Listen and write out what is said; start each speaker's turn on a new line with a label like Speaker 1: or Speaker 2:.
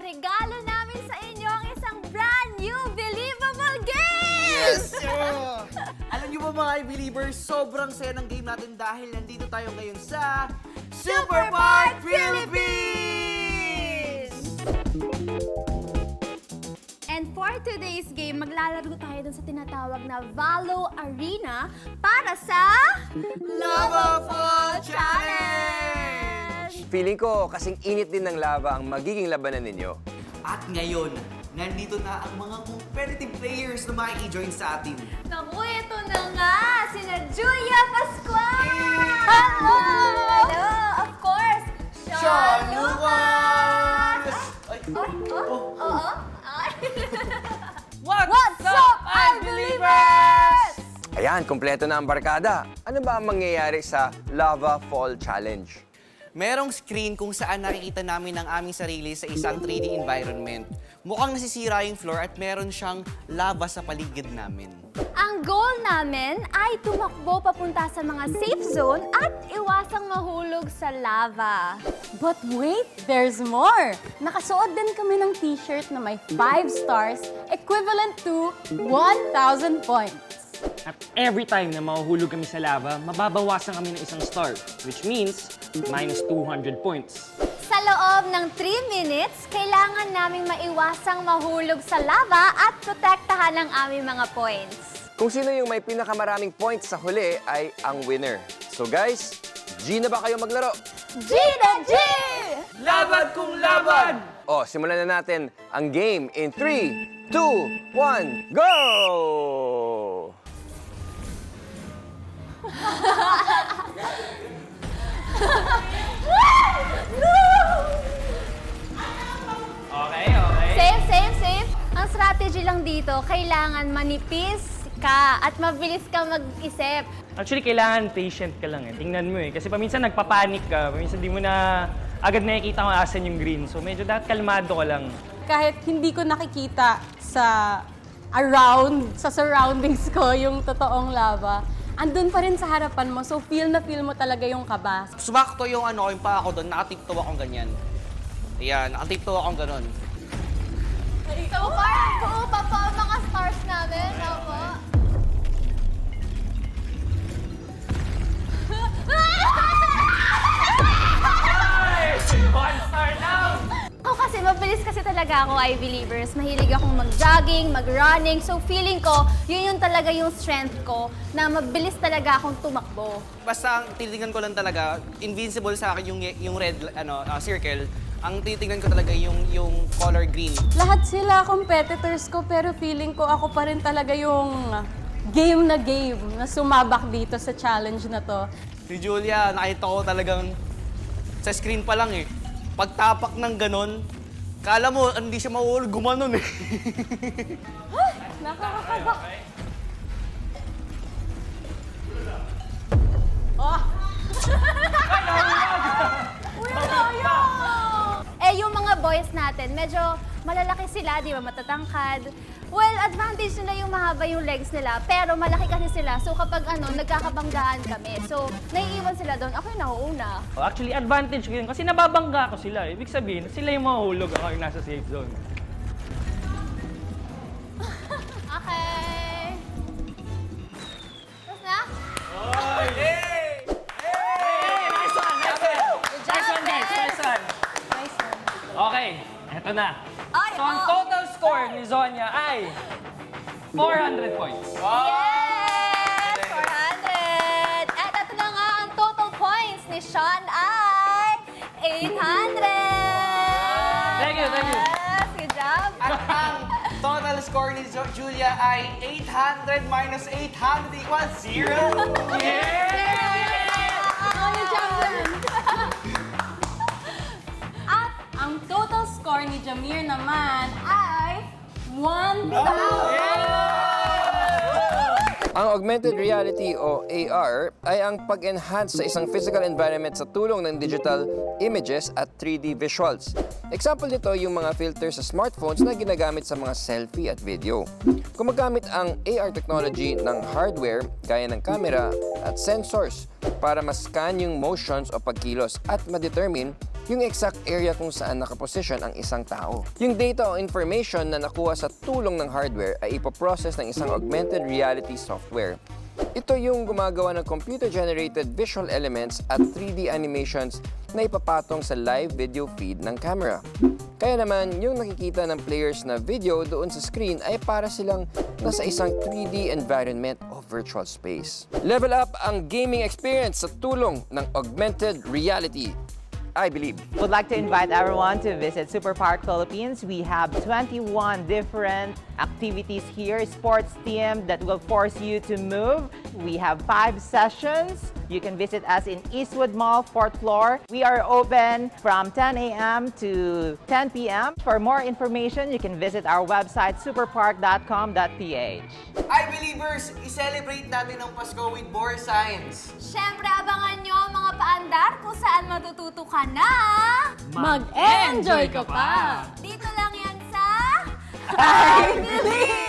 Speaker 1: regalo namin sa inyo ang isang brand new Believable Game!
Speaker 2: Yes! Alam niyo ba mga i-believers, sobrang saya ng game natin dahil nandito tayo ngayon sa Super Park Philippines!
Speaker 1: And for today's game, maglalaro tayo dun sa tinatawag na Valo Arena para sa
Speaker 2: Lava Fall Challenge!
Speaker 3: Feeling ko kasing init din ng lava ang magiging labanan ninyo.
Speaker 2: At ngayon, nandito na ang mga competitive players na makikijoin sa atin.
Speaker 1: Naku, ito na nga! Sina Julia Pascual!
Speaker 2: Hello!
Speaker 1: Hello! Of course!
Speaker 2: Sean Lucas! Ay,
Speaker 1: Oo. Ay.
Speaker 4: What's up,
Speaker 1: Unbelievers?
Speaker 3: Ayan, kompleto na ang barkada. Ano ba ang mangyayari sa Lava Fall Challenge?
Speaker 2: merong screen kung saan nakikita namin ang aming sarili sa isang 3D environment. Mukhang nasisira yung floor at meron siyang lava sa paligid namin.
Speaker 1: Ang goal namin ay tumakbo papunta sa mga safe zone at iwasang mahulog sa lava.
Speaker 4: But wait, there's more! Nakasuot din kami ng t-shirt na may 5 stars, equivalent to 1,000 points.
Speaker 5: At every time na mahuhulog kami sa lava, mababawasan kami ng isang star, which means minus 200 points.
Speaker 1: Sa loob ng 3 minutes, kailangan naming maiwasang mahulog sa lava at protektahan ang aming mga points.
Speaker 3: Kung sino yung may pinakamaraming points sa huli ay ang winner. So guys, G na ba kayo maglaro?
Speaker 1: G na G!
Speaker 2: Laban kung laban!
Speaker 3: O, simulan na natin ang game in 3, 2, 1, go!
Speaker 5: Okay, okay.
Speaker 1: Safe. Ang strategy lang dito, kailangan manipis ka at mabilis ka mag-isip.
Speaker 5: Actually, kailangan patient ka lang eh. Tingnan mo eh. Kasi paminsan nagpapanik ka, paminsan di mo na agad nakikita kung asan yung green. So medyo dapat kalmado ka lang.
Speaker 4: Kahit hindi ko nakikita sa surroundings ko yung totoong lava, andun pa rin sa harapan mo. So feel mo talaga yung kaba.
Speaker 2: Sumakto yung yung pa ako doon, nakatiptoe akong ganyan. Ayan, nakatiptoe akong ganon.
Speaker 1: So far, kuupa pa ang mga stars namin. Opo.
Speaker 5: One star now!
Speaker 1: Ako kasi, mabilis kasi talaga ako, I-believers. Mahilig akong mag-jogging, mag-running. So feeling ko, yun talaga yung strength ko, na mabilis talaga akong tumakbo.
Speaker 2: Basta ang titingnan ko lang talaga, invincible sa akin yung red circle. Ang titingnan ko talaga yung color green.
Speaker 4: Lahat sila competitors ko, pero feeling ko ako pa rin talaga yung game na sumabak dito sa challenge na to.
Speaker 2: Si Julia, nakita ko talagang sa screen pa lang eh. Pagtapak ng ganon, kala mo hindi siya mauulog, gumanon eh.
Speaker 4: Nakakakaba. Oh!
Speaker 1: Yung mga boys natin, medyo malalaki sila, di ba, matatangkad. Well, advantage nila yung mahaba yung legs nila, pero malaki kasi sila. So kapag nagkakabanggaan kami. So, naiiwan sila doon, ako yung nauuna.
Speaker 5: Actually, advantage ko yun kasi nababangga ko sila. Ibig sabihin, sila yung mahulog, ako yung nasa safe zone.
Speaker 1: Okay. Tapos na?
Speaker 5: Okay, eto na.
Speaker 1: Ay,
Speaker 5: So, ang total score ni Zonya ay 400 points.
Speaker 1: Yes! 400! At ito na nga, ang total points ni Sean ay 800!
Speaker 5: Thank you.
Speaker 1: Yes! Good job!
Speaker 2: At ang total score ni Julia ay 800 minus 800 equals 0.
Speaker 4: Ano champion? At ang total score ni Jamir naman ay 1,000!
Speaker 3: Ang augmented reality o AR ay ang pag-enhance sa isang physical environment sa tulong ng digital images at 3D visuals. Example nito yung mga filters sa smartphones na ginagamit sa mga selfie at video. Gumagamit ang AR technology ng hardware gaya ng camera at sensors para ma-scan yung motions o pagkilos at ma-determine yung exact area kung saan nakaposisyon ang isang tao. Yung data o information na nakuha sa tulong ng hardware ay ipoprocess ng isang augmented reality software. Ito yung gumagawa ng computer-generated visual elements at 3D animations na ipapatong sa live video feed ng camera. Kaya naman, yung nakikita ng players na video doon sa screen ay para silang nasa isang 3D environment o virtual space. Level up ang gaming experience sa tulong ng augmented reality. I believe.
Speaker 6: Would like to invite everyone to visit Super Park Philippines. We have 21 different activities here, sports team that will force you to move. We have 5 sessions. You can visit us in Eastwood Mall, 4th floor. We are open from 10 a.m. to 10 p.m. For more information, you can visit our website, superpark.com.ph.
Speaker 2: I-Believers, i-celebrate natin ang Pasko with Bor Science.
Speaker 1: Siyempre, abangan nyo ang mga paandar kung saan matututo ka na.
Speaker 4: Mag-enjoy ka pa!
Speaker 1: Dito lang yan sa...
Speaker 4: I believe!